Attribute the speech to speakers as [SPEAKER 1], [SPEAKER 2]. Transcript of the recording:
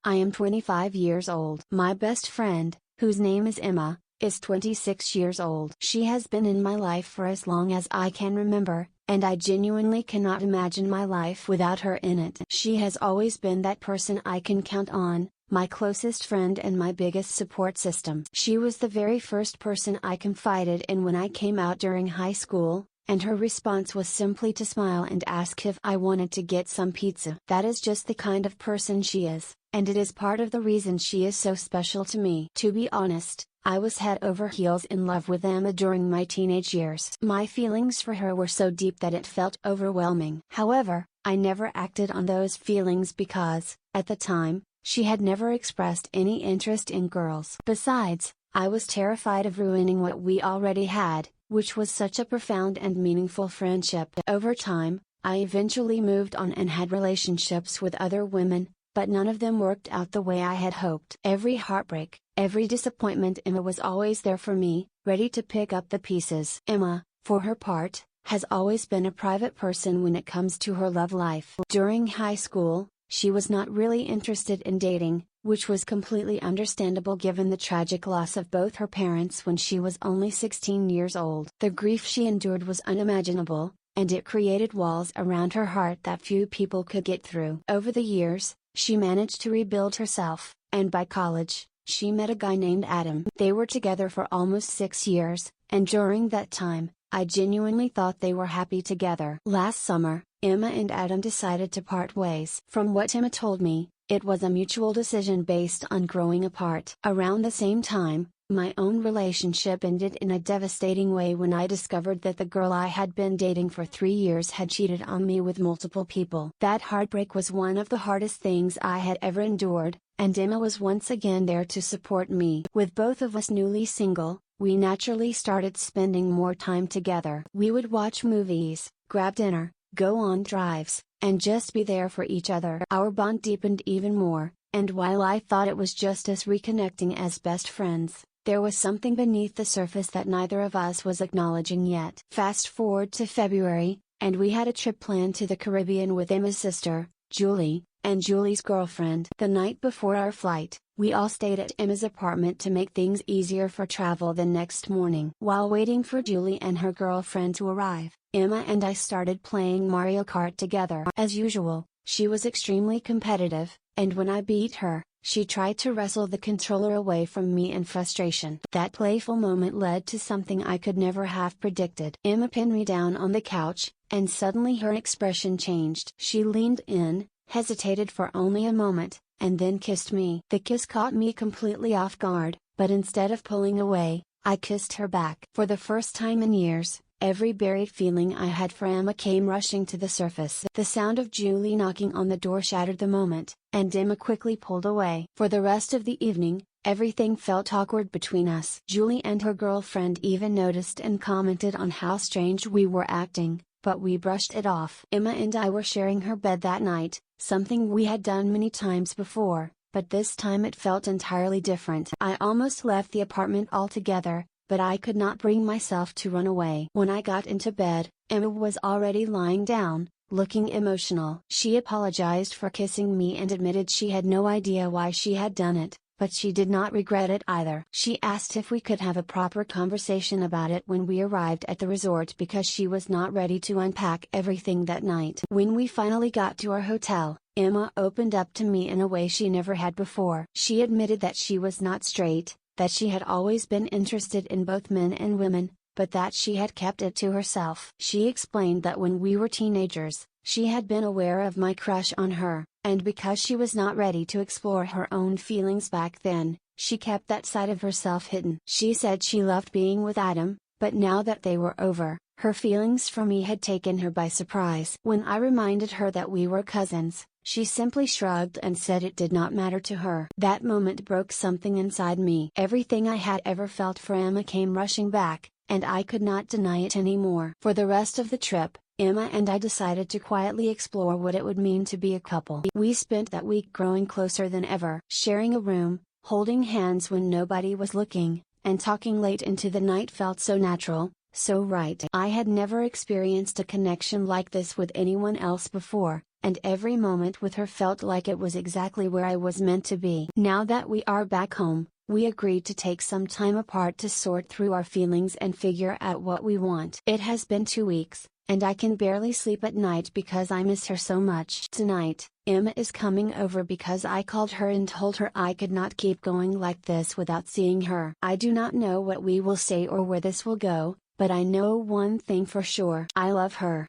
[SPEAKER 1] I am 25 years old. My best friend, whose name is Emma, is 26 years old. She has been in my life for as long as I can remember, and I genuinely cannot imagine my life without her in it. She has always been that person I can count on, my closest friend and my biggest support system. She was the very first person I confided in when I came out during high school, and her response was simply to smile and ask if I wanted to get some pizza. That is just the kind of person she is, and it is part of the reason she is so special to me. To be honest, I was head over heels in love with Emma during my teenage years. My feelings for her were so deep that it felt overwhelming. However, I never acted on those feelings because, at the time, she had never expressed any interest in girls. Besides, I was terrified of ruining what we already had, which was such a profound and meaningful friendship. Over time, I eventually moved on and had relationships with other women, but none of them worked out the way I had hoped. Every heartbreak, every disappointment, Emma was always there for me, ready to pick up the pieces. Emma, for her part, has always been a private person when it comes to her love life. During high school, she was not really interested in dating, which was completely understandable given the tragic loss of both her parents when she was only 16 years old. The grief she endured was unimaginable, and it created walls around her heart that few people could get through. Over the years, she managed to rebuild herself, and by college, she met a guy named Adam. They were together for almost 6 years, and during that time, I genuinely thought they were happy together. Last summer, Emma and Adam decided to part ways. From what Emma told me, it was a mutual decision based on growing apart. Around the same time, my own relationship ended in a devastating way when I discovered that the girl I had been dating for 3 years had cheated on me with multiple people. That heartbreak was one of the hardest things I had ever endured, and Emma was once again there to support me. With both of us newly single, we naturally started spending more time together. We would watch movies, grab dinner, go on drives, and just be there for each other. Our bond deepened even more, and while I thought it was just us reconnecting as best friends, there was something beneath the surface that neither of us was acknowledging yet. Fast forward to February, and we had a trip planned to the Caribbean with Emma's sister, Julie, and Julie's girlfriend. The night before our flight, we all stayed at Emma's apartment to make things easier for travel the next morning. While waiting for Julie and her girlfriend to arrive, Emma and I started playing Mario Kart together. As usual, she was extremely competitive, and when I beat her, she tried to wrestle the controller away from me in frustration. That playful moment led to something I could never have predicted. Emma pinned me down on the couch, and suddenly her expression changed. She leaned in, hesitated for only a moment, and then kissed me. The kiss caught me completely off guard, but instead of pulling away, I kissed her back. For the first time in years, every buried feeling I had for Emma came rushing to the surface. The sound of Julie knocking on the door shattered the moment, and Emma quickly pulled away. For the rest of the evening, everything felt awkward between us. Julie and her girlfriend even noticed and commented on how strange we were acting, but we brushed it off. Emma and I were sharing her bed that night, something we had done many times before, but this time it felt entirely different. I almost left the apartment altogether, but I could not bring myself to run away. When I got into bed, Emma was already lying down, looking emotional. She apologized for kissing me and admitted she had no idea why she had done it, but she did not regret it either. She asked if we could have a proper conversation about it when we arrived at the resort because she was not ready to unpack everything that night. When we finally got to our hotel, Emma opened up to me in a way she never had before. She admitted that she was not straight, that she had always been interested in both men and women, but that she had kept it to herself. She explained that when we were teenagers, she had been aware of my crush on her, and because she was not ready to explore her own feelings back then, she kept that side of herself hidden. She said she loved being with Adam, but now that they were over, her feelings for me had taken her by surprise. When I reminded her that we were cousins, she simply shrugged and said it did not matter to her. That moment broke something inside me. Everything I had ever felt for Emma came rushing back, and I could not deny it anymore. For the rest of the trip, Emma and I decided to quietly explore what it would mean to be a couple. We spent that week growing closer than ever, sharing a room, holding hands when nobody was looking, and talking late into the night felt so natural, so right. I had never experienced a connection like this with anyone else before, and every moment with her felt like it was exactly where I was meant to be. Now that we are back home, we agreed to take some time apart to sort through our feelings and figure out what we want. It has been 2 weeks, and I can barely sleep at night because I miss her so much. Tonight, Emma is coming over because I called her and told her I could not keep going like this without seeing her. I do not know what we will say or where this will go, but I know one thing for sure. I love her.